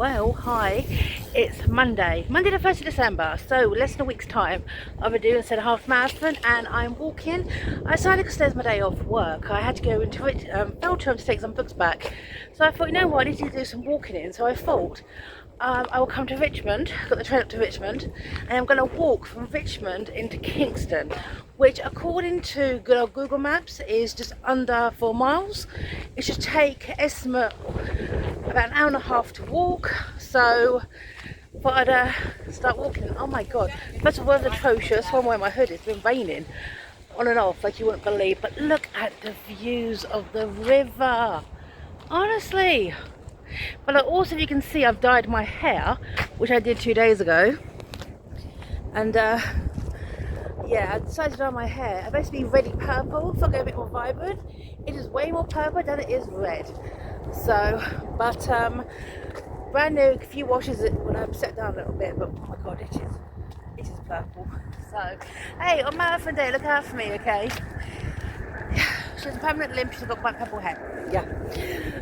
Well, hi, it's Monday the 1st of December, so less than a week's time I'll be doing a half marathon, and I'm walking. I decided because there's my day off work, I had to go into Feltham to take some books back. So I thought, you know what, I need to do some walking in, so I thought I will come to Richmond, got the train up to Richmond, and I'm going to walk from Richmond into Kingston, which according to good old Google Maps is just under 4 miles. It should take estimate about an hour and a half to walk, so I thought I'd start walking. Oh my god, first of all, it's atrocious. One way my hood, it's been raining on and off like you wouldn't believe, but look at the views of the river, honestly. But also, you can see I've dyed my hair, which I did 2 days ago, and yeah, I decided to dye my hair. I basically reddy purple, so I go a bit more vibrant. It is way more purple than it is red. So, but brand new, a few washes it when I've set down a little bit, but oh my god, it is purple. So, hey, on marathon day, look out for me, okay? She's a permanent limp, she's got quite purple hair. Yeah.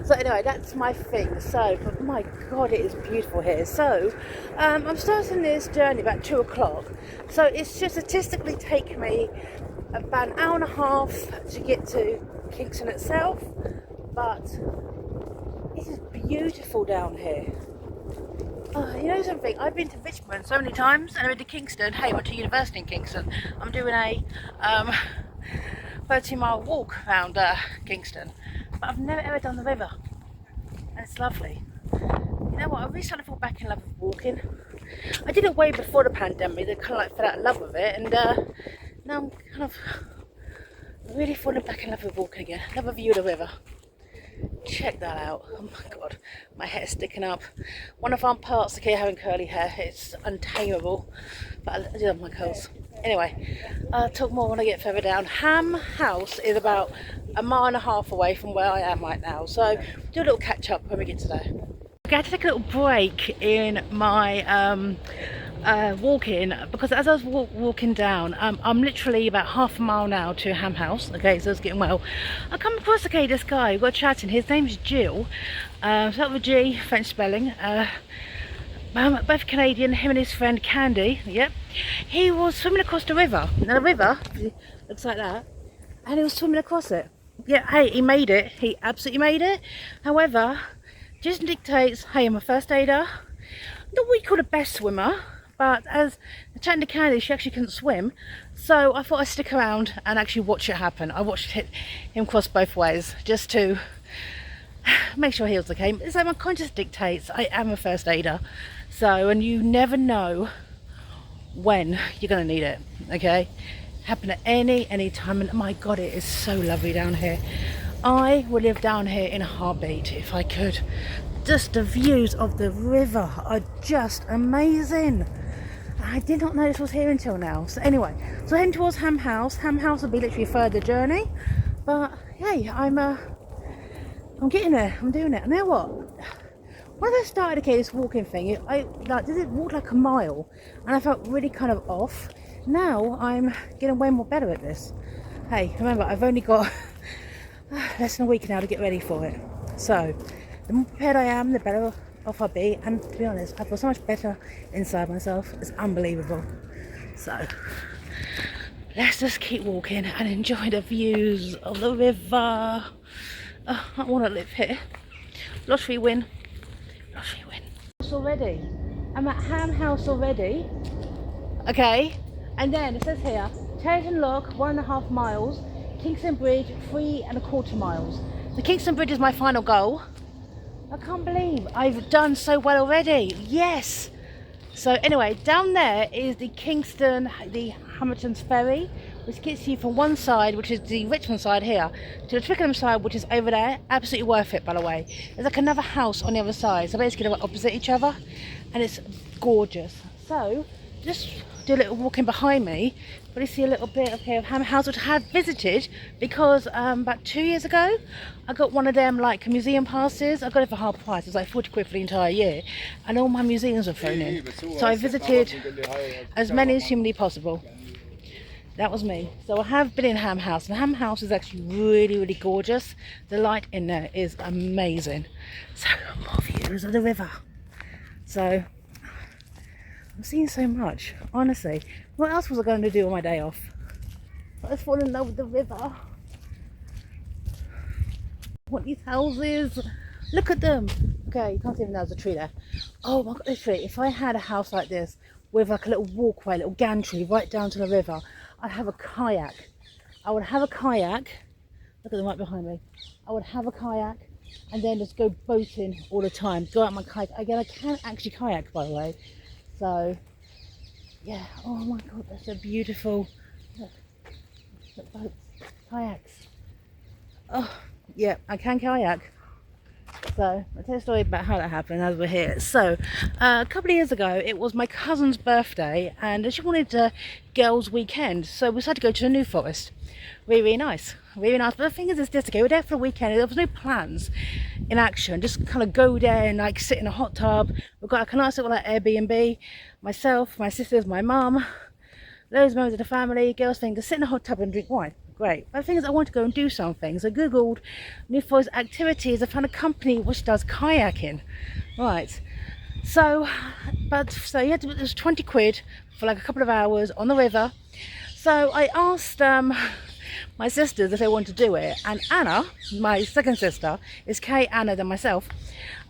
So anyway, that's my thing. So, but my god, it is beautiful here. So, I'm starting this journey about 2 o'clock. So it should statistically take me about an hour and a half to get to Kingston itself. But it is beautiful down here. Oh, you know something? I've been to Richmond so many times, and I've been to Kingston. Hey, I went to university in Kingston. I'm doing a 30-mile walk around Kingston, but I've never ever done the river, and it's lovely. You know what? I really started to fall back in love with walking. I did it way before the pandemic. They kind of like fell out of love with it, and now I'm kind of really falling back in love with walking again. Love a view of the river. Check that out. Oh my god, my hair's sticking up. One of our parts, okay, having curly hair, it's untamable, but I do love my curls. Anyway, I'll talk more when I get further down. Ham House is about a mile and a half away from where I am right now, so do a little catch up when we get to there. Okay, I had to take a little break in my walking, because as I was walking down, I'm literally about half a mile now to Ham House. Okay, so it's getting well. I come across this guy, we got chatting. His name's Jill, start with G, French spelling. Both Canadian, him and his friend Candy. Yep, he was swimming across the river. Now the river looks like that, and he was swimming across it. Yeah, hey, he made it. He absolutely made it. However, just dictates, hey, I'm a first aider, not what you call the best swimmer, but as chatting to Candy, she actually couldn't swim, so I thought I'd stick around and actually watch it happen. I watched him cross both ways just to make sure he was okay. It's like my conscience dictates I am a first aider, so, and you never know when you're gonna need it. Okay, happen at any time, and my god, it is so lovely down here. I would live down here in a heartbeat if I could. Just the views of the river are just amazing. I did not know this was here until now. So anyway, so heading towards Ham House. Ham House will be literally a further journey, but hey, I'm getting there. I'm doing it. And you know what? When I started this walking thing, I did walk like a mile, and I felt really kind of off. Now I'm getting way more better at this. Hey, remember, I've only got less than a week now to get ready for it. So the more prepared I am, the better off I'll be. And to be honest, I feel so much better inside myself. It's unbelievable. So let's just keep walking and enjoy the views of the river. I want to live here. Lottery win. Lottery win. Already. I'm at Ham House already. Okay. And then it says here, Cheriton Lock, 1.5 miles. Kingston Bridge, 3.25 miles. The Kingston Bridge is my final goal. I can't believe I've done so well already. Yes. So anyway, down there is the Hamilton's Ferry, which gets you from one side, which is the Richmond side here, to the Twickenham side, which is over there. Absolutely worth it, by the way. There's like another house on the other side, so basically they're opposite each other, and it's gorgeous. So just do a little walking behind me, but you see a little bit of Ham House, which I had visited because about 2 years ago I got one of them like museum passes. I got it for half price. It was like 40 quid for the entire year, and all my museums were thrown in, so I visited as many as humanly possible. That was me. So I have been in Ham House, and Ham House is actually really gorgeous. The light in there is amazing. So more views of the river. So I'm seeing so much, honestly. What else was I going to do on my day off? I just fall in love with the river. What these houses? Look at them. Okay, you can't even know there's a tree there. Oh my god, literally, if I had a house like this with like a little walkway, a little gantry right down to the river, I'd have a kayak. I would have a kayak. Look at them right behind me. I would have a kayak and then just go boating all the time. Go out my kayak. Again, I can't actually kayak, by the way. So, yeah. Oh my god, that's so beautiful. Look, boats, kayaks. Oh, yeah, I can kayak. So I'll tell you a story about how that happened as we're here. So a couple of years ago, it was my cousin's birthday and she wanted a girls' weekend. So we decided to go to the New Forest. Really, really nice. Really nice. But the thing is, it's just okay. We're there for a weekend. There was no plans in action. Just kind of go there and like sit in a hot tub. We've got like a nice little like Airbnb. Myself, my sisters, my mum, loads of members of the family, girls thing, to sit in a hot tub and drink wine. Great. But the thing is, I want to go and do something. So I googled New Forest activities. I found a company which does kayaking. Right. So you had to, it was 20 quid for like a couple of hours on the river. So I asked my sisters if they wanted to do it, and Anna, my second sister, is Kate, Anna, than myself.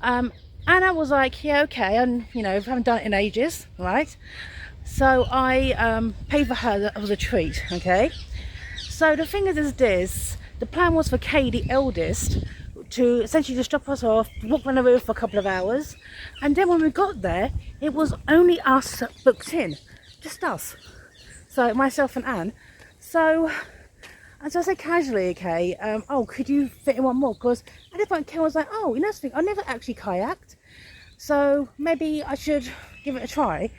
Anna was like, yeah, okay, and you know, I haven't done it in ages, right? So I paid for her. That was a treat, okay? So the thing is this, the plan was for Kay, the eldest, to essentially just drop us off, walk around the river for a couple of hours, and then when we got there, it was only us booked in, just us. So myself and Anne. So I said casually, okay, oh, could you fit in one more? Because at this point, Kay was like, oh, you know something, I never actually kayaked, so maybe I should give it a try.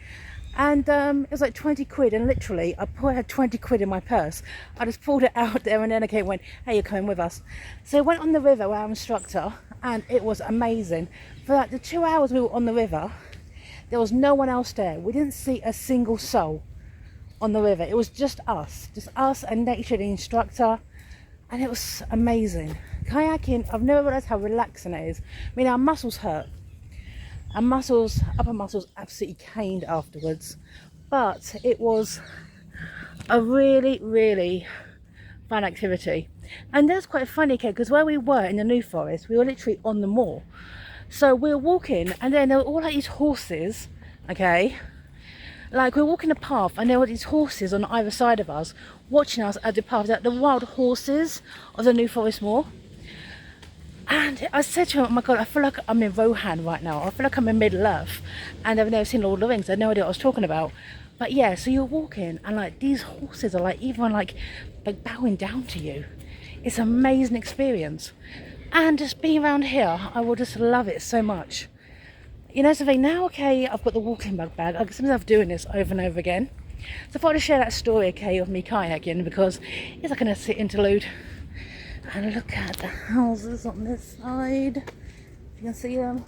And it was like 20 quid, and literally I had 20 quid in my purse. I just pulled it out there, and then I went, hey, you're coming with us. So I went on the river with our instructor, and it was amazing. For like the 2 hours we were on the river, there was no one else there. We didn't see a single soul on the river. It was just us and nature, the instructor, and it was amazing. Kayaking, I've never realised how relaxing it is. I mean, our muscles hurt. Our muscles, upper muscles, absolutely caned afterwards. But it was a really, really fun activity. And that's quite funny, okay, because where we were in the New Forest, we were literally on the moor. So we were walking, and then there were all like these horses, okay? Like we were walking the path, and there were these horses on either side of us, watching us at the path, the wild horses of the New Forest Moor. And I said to him, oh my god, I feel like I'm in Rohan right now. I feel like I'm in Middle Earth. And I've never seen Lord of the Rings. I had no idea what I was talking about. But yeah, so you're walking and like these horses are like even like bowing down to you. It's an amazing experience. And just being around here, I will just love it so much. You know something, now okay, I've got the walking bag. I can see myself doing this over and over again. So I thought I'd share that story, okay, of me kayaking, because it's like a nice interlude. And look at the houses on this side. You can see them.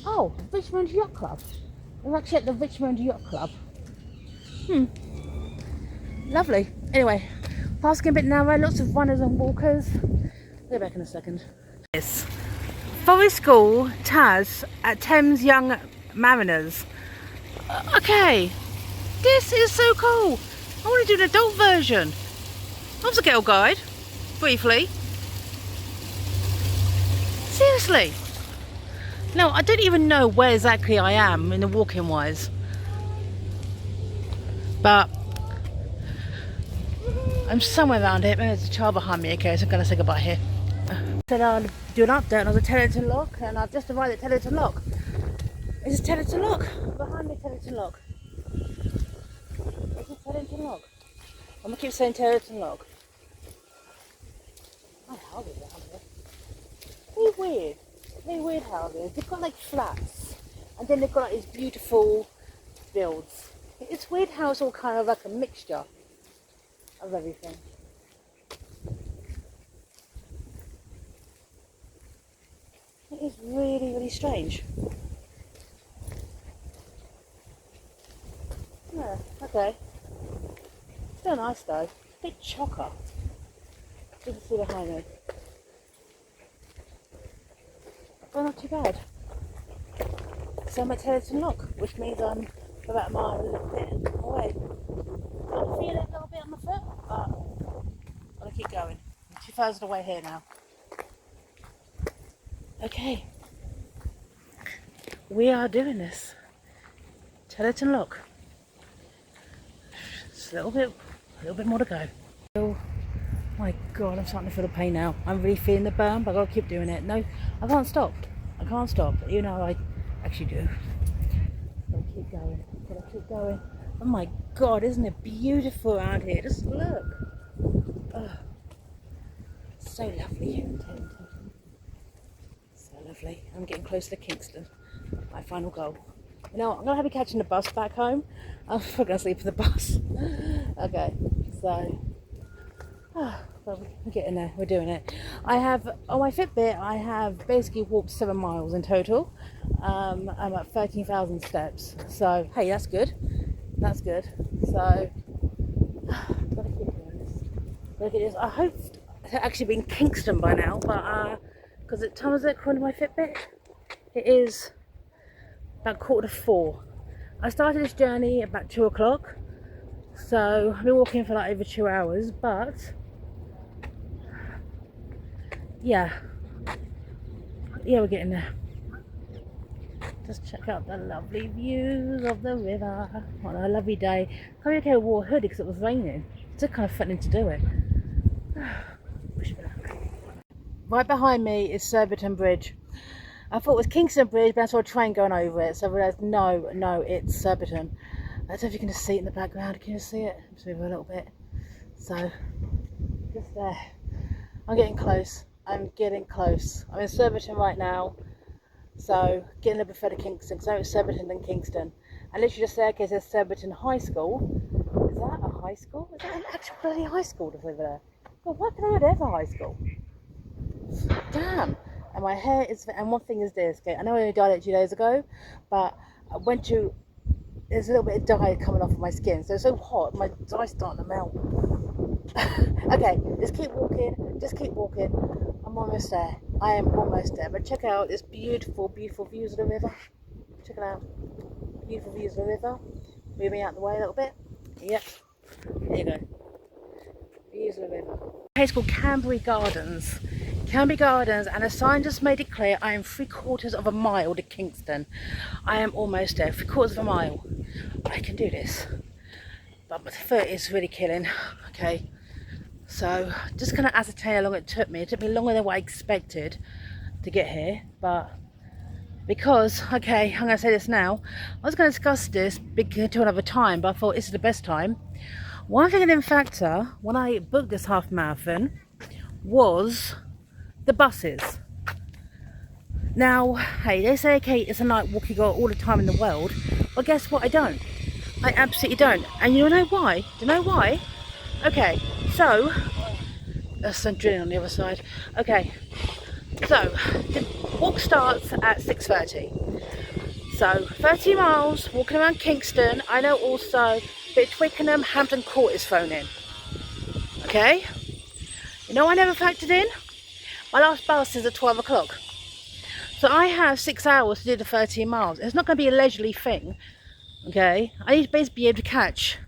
Oh, Richmond Yacht Club. We're actually at the Richmond Yacht Club. Lovely. Anyway, passing a bit narrow, lots of runners and walkers. I'll be back in a second. Yes. Forest School, Taz, at Thames Young Mariners. Okay. This is so cool. I want to do an adult version. I was a girl guide. Briefly. Seriously. No, I don't even know where exactly I am in the walking wise. But I'm somewhere around here. There's a child behind me, okay, so I'm going to say goodbye here. I said I'll do an update, and I was at Teddington Lock, and I've just arrived at Teddington Lock. This is Teddington Lock. Behind me, Teddington Lock. This is Teddington Lock. I'm going to keep saying Teddington Lock. Houses down here. Very weird houses. They've got like flats, and then they've got like these beautiful builds. It's weird how it's all kind of like a mixture of everything. It is really, really strange. Yeah, okay. Still nice though. Bit chocker. You can see behind me. But not too bad. So I'm at Tellerton Lock, which means I'm about a mile and a little bit away. I feel it a little bit on my foot, but I'll keep going. I'm 2,000 away here now. Okay, we are doing this. Tellerton Lock. Just a little bit more to go. Oh my god, I'm starting to feel the pain now. I'm really feeling the burn, but I've got to keep doing it. No, I can't stop. I can't stop. You know, I actually do. Gotta keep going. Gotta keep going. Oh my god, isn't it beautiful around here? Just look. Oh, so lovely here in Tenton. So lovely. I'm getting close to Kingston. My final goal. You know, I'm gonna be catching the bus back home. I'm gonna sleep for the bus. Okay, so well, we're getting there. We're doing it. I have on my Fitbit. I have basically walked 7 miles in total. I'm at 13,000 steps. So hey, that's good. That's good. So gotta keep doing this. Look at this. I hope to actually be in Kingston by now, but because at time is it according to my Fitbit? It is about 3:45. I started this journey about 2 o'clock, so I've been walking for like over 2 hours, but yeah, we're getting there. Just check out the lovely views of the river on a lovely day. Can't be okay with wore a hoodie because it was raining. It's just kind of fun to do it. Wish me luck. Right behind me is Surbiton Bridge. I thought it was Kingston Bridge, but I saw a train going over it, so I realised no, it's Surbiton. I don't know if you can just see it in the background. Can you see it? Just move a little bit. So, just there. I'm getting close. I'm getting close. I'm in Surbiton right now, so getting a little bit further to Kingston, because I know it's Surbiton than Kingston. And literally just there, because there's Surbiton High School. Is that a high school? Is that an actual bloody high school that's over there? God, why can I have ever high school? Damn. And my hair is, and one thing is this, okay, I know I only dyed it 2 days ago, but I went to, there's a little bit of dye coming off of my skin, so it's so hot, my dye's starting to melt. Okay, just keep walking, I'm almost there. I am almost there, but check out this beautiful views of the river. Check it out, beautiful views of the river. Move me out the way a little bit. Yep, there you go, views of the river. It's called Canbury Gardens, and a sign just made it clear I am 3/4 of a mile to Kingston. I am almost there, 3/4 of a mile. I can do this, but my foot is really killing. Okay, so just gonna ascertain how long it took me. It took me longer than what I expected to get here, but because, okay, I'm gonna say this now, I was gonna discuss this to another time, but I thought this is the best time. One thing I didn't factor when I booked this half marathon was the buses. Now, hey, they say, okay, it's a night walk, you got all the time in the world. Well, guess what? I don't. I absolutely don't. And you know why? Do you know why? Okay, so there's some drilling on the other side. Okay, so the walk starts at 6:30. So 30 miles walking around Kingston. I know also a bit of Twickenham, Hampton Court is thrown in. Okay, you know I never factored in? My last bus is at 12 o'clock. So I have 6 hours to do the 13 miles. It's not going to be a leisurely thing. Okay, I need to basically be able to catch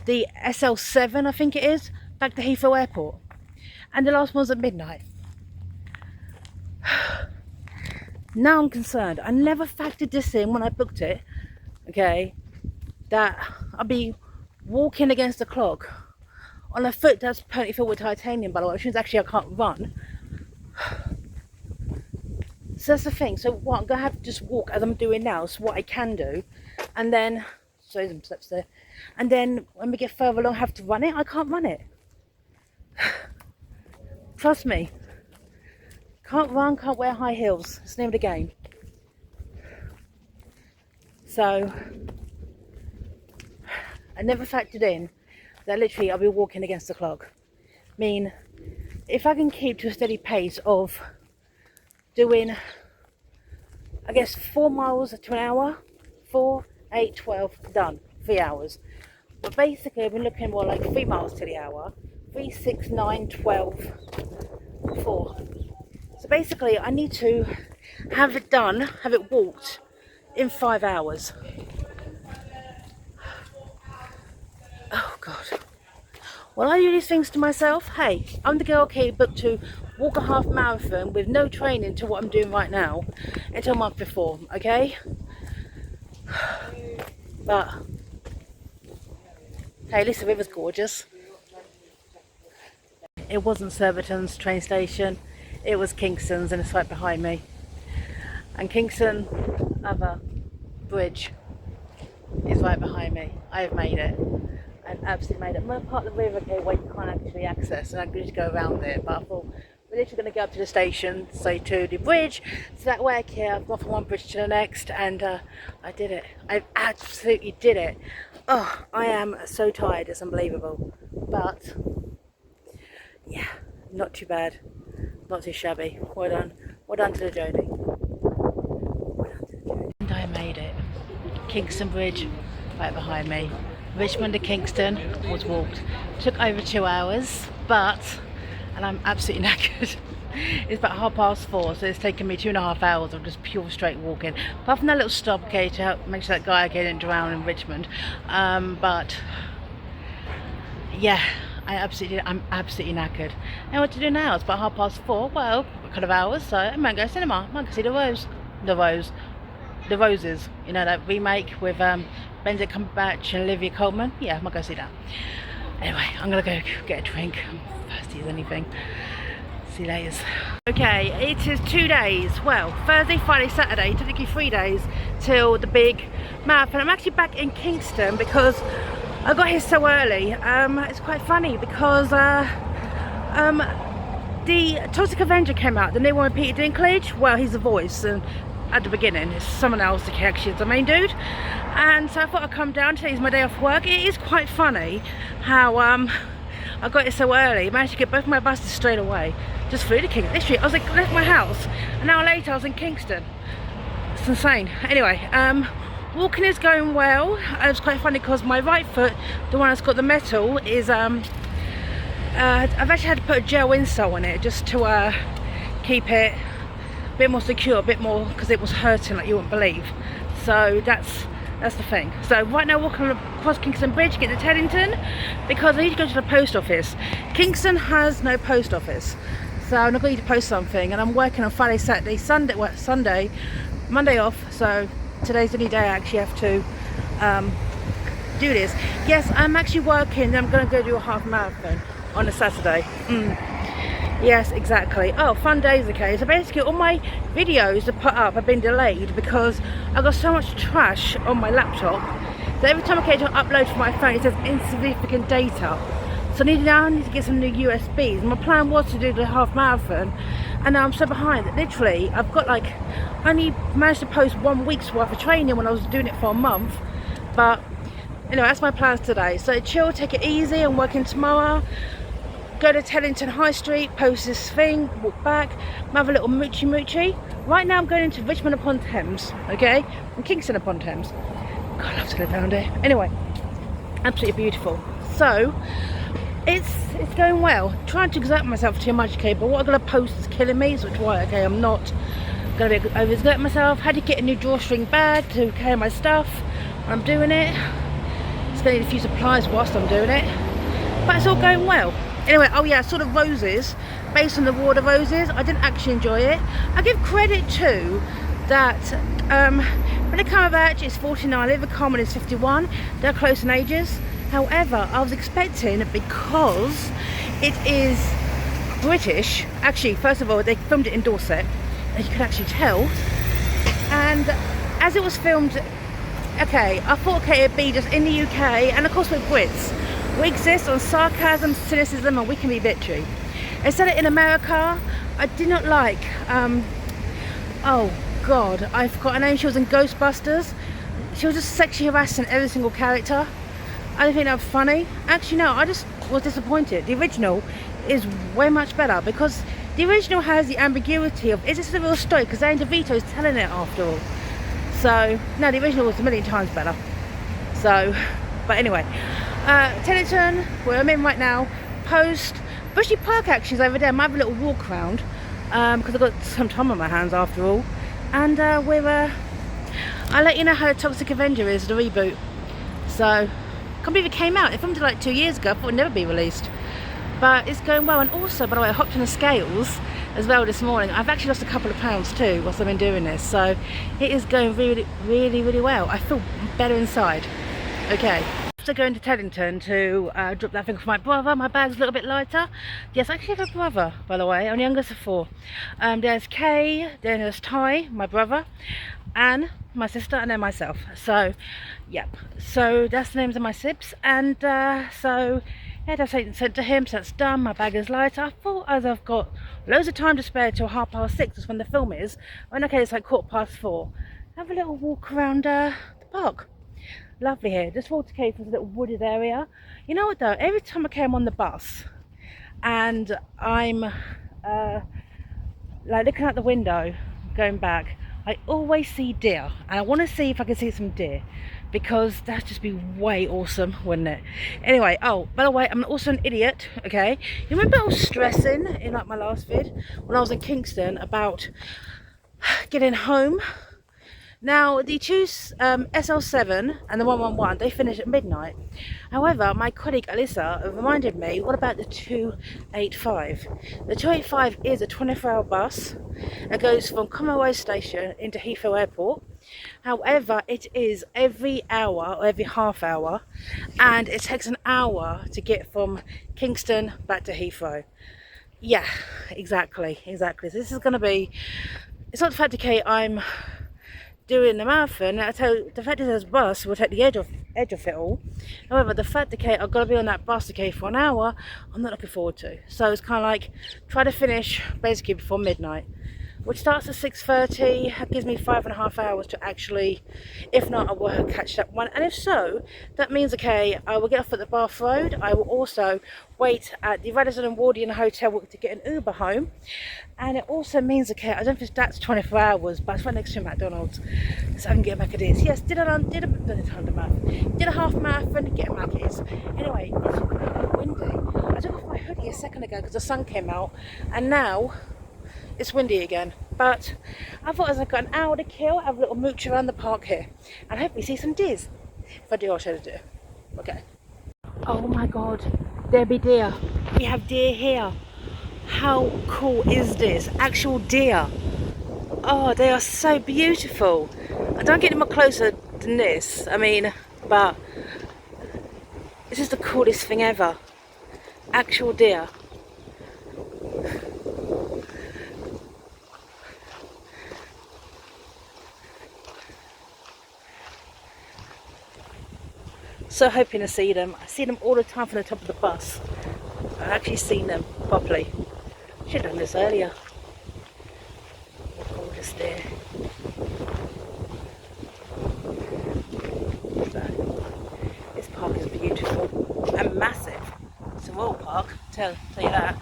the SL7, I think it is, back to Heathrow Airport. And the last one's at midnight. Now I'm concerned. I never factored this in when I booked it. Okay, that I'll be walking against the clock on a foot that's apparently filled with titanium, by the way, which means actually I can't run. So that's the thing. So what I'm gonna have to just walk as I'm doing now. So what I can do, and then sorry, some steps there. And then when we get further along, I have to run it. I can't run it. Trust me. Can't run. Can't wear high heels. It's the name of the game. So I never factored in that literally I'll be walking against the clock. I mean, if I can keep to a steady pace of doing, I guess, 4 miles to an hour, 4, 8, 12, done, 3 hours. But basically I've been looking more like 3 miles to the hour, 3, 6, 9, 12, 4. So basically I need to have it done, have it walked in 5 hours. Oh God. Well, I do these things to myself. Hey, I'm the girl Kate booked to walk a half marathon with no training to what I'm doing right now until a month before, okay? But hey, at least the river's gorgeous. It wasn't Surbiton's train station, it was Kingston's, and it's right behind me. And Kingston other bridge is right behind me. I have made it. I've absolutely made it. I'm on a part of the river, okay, where you can't actually access, and I'm going to go around it. But I thought we're literally going to go up to the station, so to the bridge, so that way, okay, I've gone from one bridge to the next, and I did it. I absolutely did it. Oh, I am so tired, it's unbelievable. But yeah, not too bad, not too shabby. Well done to the journey. Well done to the journey. And I made it. Kingston Bridge, right behind me. Richmond to Kingston was walked. Took over 2 hours, and I'm absolutely knackered. It's about 4:30, so it's taken me 2.5 hours of just pure straight walking. Apart from that little stop, okay, to help make sure that guy didn't drown in Richmond. But yeah, I'm absolutely knackered. And what to do now? It's about 4:30. Well, a couple of hours, so I might go to cinema. I might go see The Roses, you know, that remake with Benedict Cumberbatch and Olivia Colman. Yeah, I might go see that. Anyway, I'm gonna go get a drink. I'm thirsty as anything. See you later. Okay, it is 2 days. Well, Thursday, Friday, Saturday. Technically 3 days till the big marathon. I'm actually back in Kingston because I got here so early. It's quite funny because the Toxic Avenger came out, the new one with Peter Dinklage. Well, he's the voice, and at the beginning it's someone else that actually is the main dude. And so I thought I'd come down. Today's my day off work. It is quite funny how I got it so early. I managed to get both my buses straight away. Just flew to Kingston. Literally, I was like, left my house. An hour later I was in Kingston. It's insane. Anyway, walking is going well. It's quite funny because my right foot, the one that's got the metal, is I've actually had to put a gel insole on it just to keep it a bit more secure, a bit more, because it was hurting like you wouldn't believe. So that's the thing. So right now walking across Kingston Bridge, get to Teddington, because I need to go to the post office. Kingston has no post office, so I'm not going to post something, and I'm working on Friday, Saturday, Sunday, well, Sunday, Monday off, so today's the only day I actually have to do this. Yes, I'm actually working. I'm going to go do a half marathon on a Saturday. Yes, exactly. Oh, fun days, okay. So basically all my videos to put up have been delayed because I got so much trash on my laptop that every time I get to upload from my phone it says insignificant data. So now I need to get some new USBs. My plan was to do the half marathon, and now I'm so behind that literally I've got like, I only managed to post 1 week's worth of training when I was doing it for a month. But anyway, that's my plans today. So chill, take it easy. I'm working tomorrow. Go to Teddington High Street, post this thing, walk back, have a little moochie. Right now I'm going into Richmond upon Thames, okay? And Kingston upon Thames. God, I love to live around here. Anyway, absolutely beautiful. So it's going well. Trying to exert myself too much, okay, but what I'm gonna post is killing me, so it's why, okay, I'm not gonna be overexert myself. Had to get a new drawstring bag to carry my stuff. I'm doing it. Just gonna need a few supplies whilst I'm doing it. But it's all going well. Anyway, oh yeah, I saw the roses, based on the water roses. I didn't actually enjoy it. I give credit to that Benedict Cumberbatch is 49, Olivia Colman is 51. They're close in ages. However, I was expecting, because it is British, actually, first of all, they filmed it in Dorset, as you can actually tell. And as it was filmed, okay, I thought, okay, it'd be just in the UK, and of course we're Brits. We exist on sarcasm, cynicism, and we can be bitchy. They said it in America. I did not like, oh God, I forgot her name. She was in Ghostbusters. She was just sexually harassing every single character. I don't think that was funny. Actually, no, I just was disappointed. The original is way much better because the original has the ambiguity of, is this the real story? Because Danny DeVito is telling it after all. So, no, the original was a million times better. So, but anyway. Teddington, where I'm in right now, post Bushy Park actually is over there. I might have a little walk around because I've got some time on my hands after all, and we're I'll let you know how the Toxic Avenger is, the reboot. So, can't believe it came out. It filmed it like 2 years ago. I thought it would never be released. But it's going well. And also, by the way, I hopped on the scales as well this morning. I've actually lost a couple of pounds too whilst I've been doing this. So, it is going really, really, really well. I feel better inside. Okay. After going to Teddington to drop that thing for my brother, my bag's a little bit lighter. Yes, I actually have a brother, by the way. I'm the youngest of 4. There's Kay, then there's Ty, my brother, Anne, my sister, and then myself. So, yep. So that's the names of my sibs, and so yeah, that's sent to him. So that's done. My bag is lighter. I thought, as I've got loads of time to spare till 6:30, that's when the film is. When okay, it's like 4:15. Have a little walk around the park. Lovely here. Just Walter Cave is a little wooded area. You know what though? Every time I came on the bus and I'm like looking out the window going back, I always see deer, and I want to see if I can see some deer, because that'd just be way awesome, wouldn't it? Anyway, oh, by the way, I'm also an idiot, okay? You remember I was stressing in like my last vid when I was in Kingston about getting home? Now, the two SL7 and the 111, they finish at midnight. However, my colleague Alyssa reminded me, what about the 285? The 285 is a 24-hour bus that goes from Commonwealth Station into Heathrow Airport. However, it is every hour or every half hour, and it takes an hour to get from Kingston back to Heathrow. Yeah, exactly. So this is going to be, it's not the fact, okay, I'm doing the marathon. I tell you, the fact is this bus will take the edge off it all. However, the fact, okay, I've got to be on that bus, okay, for an hour, I'm not looking forward to. So it's kind of like try to finish basically before midnight, which starts at 6:30. That gives me 5.5 hours to actually, if not, I will catch that one. And if so, that means, okay, I will get off at the Bath Road. I will also wait at the Radisson and Wardian Hotel to get an Uber home. And it also means, okay, I don't think that's 24 hours, but it's right next to McDonald's, so I can get back at this. Yes, did a half marathon, get a Macca's. Anyway, it's really windy. I took off my hoodie a second ago because the sun came out, and now it's windy again. But I thought, as I've got an hour to kill, have a little mooch around the park here, and hopefully see some deers. If I do, I'll show the deer. Okay. Oh my God, there be deer. We have deer here. How cool is this? Actual deer. Oh, they are so beautiful. I don't get them much closer than this, I mean, but it's just the coolest thing ever. Actual deer. So hoping to see them. I see them all the time from the top of the bus. I've actually seen them properly. Should have done this earlier. Gorgeous deer. So, this park is beautiful and massive. It's a Royal Park, tell you that.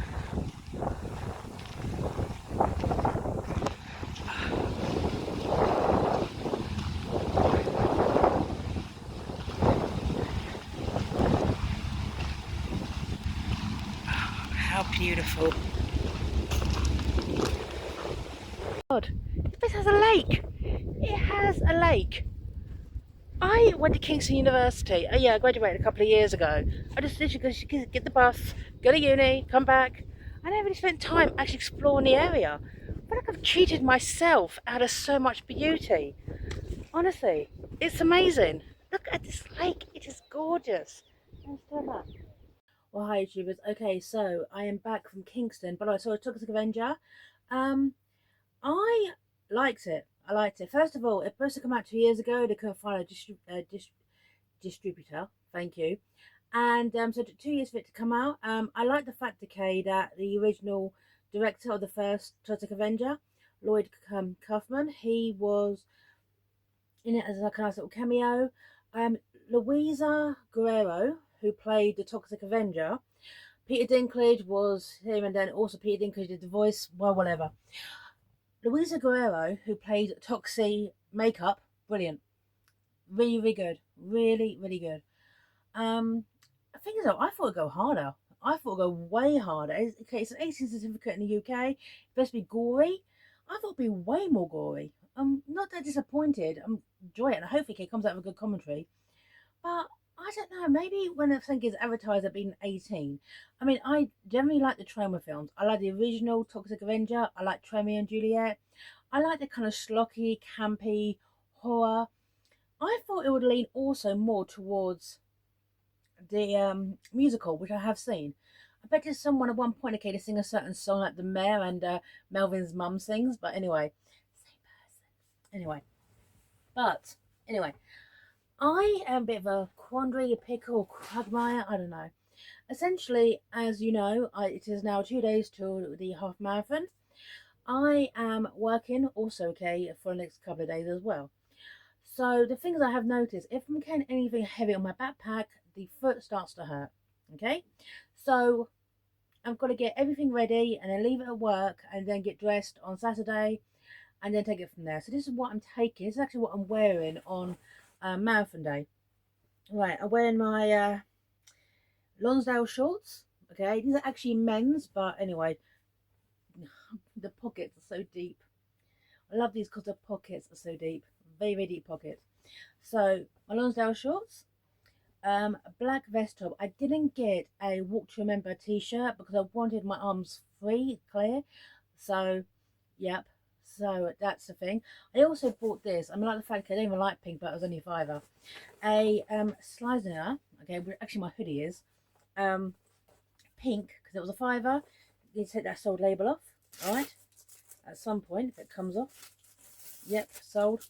How beautiful. God, this place has a lake. It has a lake. I went to Kingston University. Oh yeah, I graduated a couple of years ago. I just literally get the bus, go to uni, come back. I never really spent time actually exploring the area. I feel like I've cheated myself out of so much beauty. Honestly, it's amazing. Look at this lake. It is gorgeous. Well, hi YouTubers. Okay, so I am back from Kingston, but I saw Toxic Avenger. I liked it. First of all, it was supposed to come out 2 years ago. They couldn't find a distributor. Thank you. And so it took 2 years for it to come out. I like the fact, okay, that the original director of the first Toxic Avenger, Lloyd Kaufman, he was in it as like a nice little cameo. Luisa Guerrero, who played the Toxic Avenger, Peter Dinklage was him, and then also Peter Dinklage did the voice. Well, whatever. Luisa Guerrero, who played Toxie makeup, brilliant. Really, really good. Really, really good. I think so. I thought it'd go harder. I thought it'd go way harder. Okay, it's an 18 certificate in the UK. It's supposed to be gory. I thought it'd be way more gory. I'm not that disappointed. I'm enjoying it, and hopefully it comes out with a good commentary. But I don't know. Maybe when a thing is advertised at being 18, I mean, I generally like the Troma films. I like the original Toxic Avenger. I like Tremie and Juliet. I like the kind of schlocky, campy horror. I thought it would lean also more towards the musical, which I have seen. I bet there's someone at one point, okay, to sing a certain song like the Mayor and Melvin's mum sings. But anyway, same person. Anyway, but anyway, I am a bit of a quandary, a pickle, quagmire. I don't know. Essentially, as you know, it is now 2 days till the half marathon. I am working also, okay, for the next couple of days as well. So the things I have noticed, if I'm carrying anything heavy on my backpack, the foot starts to hurt. Okay, so I've got to get everything ready and then leave it at work and then get dressed on Saturday and then take it from there. So this is what I'm taking. This is actually what I'm wearing on marathon day. Right, I'm wearing my Lonsdale shorts. Okay, these are actually men's, but anyway, the pockets are so deep. I love these because the pockets are so deep, very very deep pockets. So my Lonsdale shorts, a black vest top. I didn't get a Walk to Remember t-shirt because I wanted my arms free, clear. So, yep. So that's the thing. I also bought this. I mean, like the fact I don't even like pink, but it was only a fiver. A Sleisinger. Okay, actually my hoodie is pink because it was a fiver. You need to take that sold label off. All right. At some point, if it comes off. Yep, sold.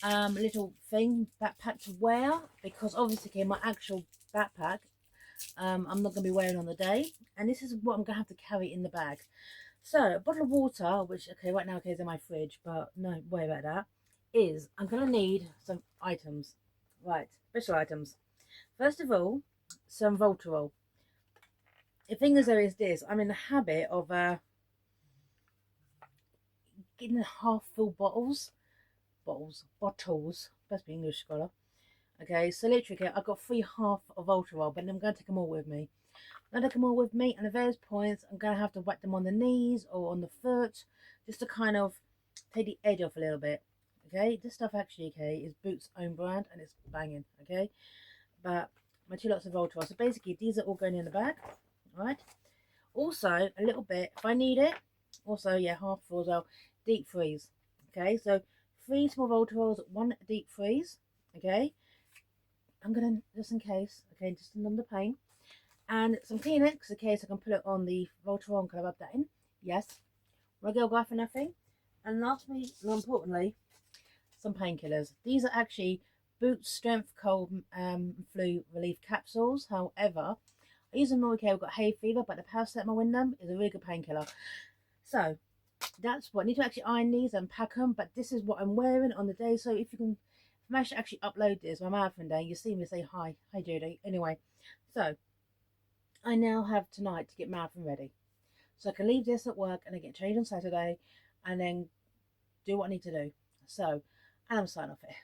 Little thing backpack to wear because obviously my actual backpack I'm not going to be wearing on the day, and this is what I'm going to have to carry in the bag. So a bottle of water, which okay right now is in my fridge, but no worry about that, is I'm going to need some items. Right, special items. First of all, some Voltarol. The thing is, there is this, I'm in the habit of getting half full bottles, best be English scholar. Okay, so literally, I've got 3 half of Voltarol, but I'm going to take them all with me. I'm going to take them all with me, and at various points, I'm going to have to whack them on the knees or on the foot, just to kind of take the edge off a little bit. Okay, this stuff actually, okay, is Boots' own brand, and it's banging. Okay, but my 2 lots of Voltarol. So basically, these are all going in the bag, right? Also, a little bit if I need it. Also, yeah, half full as well. Deep freeze. Okay, so 3 small Voltarols, 1 deep freeze. Okay, I'm gonna just in case. Okay, just to numb the pain, and some Kleenex in case I can put it on the Voltarol and kind of rub that in. Yes, regular guy for nothing. And lastly, more importantly, some painkillers. These are actually Boots Strength Cold Flu Relief Capsules. However, I use them more okay. I've got hay fever, but the paracetamol in them is a really good painkiller. So that's what I need to actually iron these and pack them. But this is what I'm wearing on the day. So if you can manage to actually upload this my marathon day, you see me say hi Judy. Anyway, so I now have tonight to get marathon ready, so I can leave this at work and I get changed on Saturday, and then do what I need to do. So, and I'm signing off here.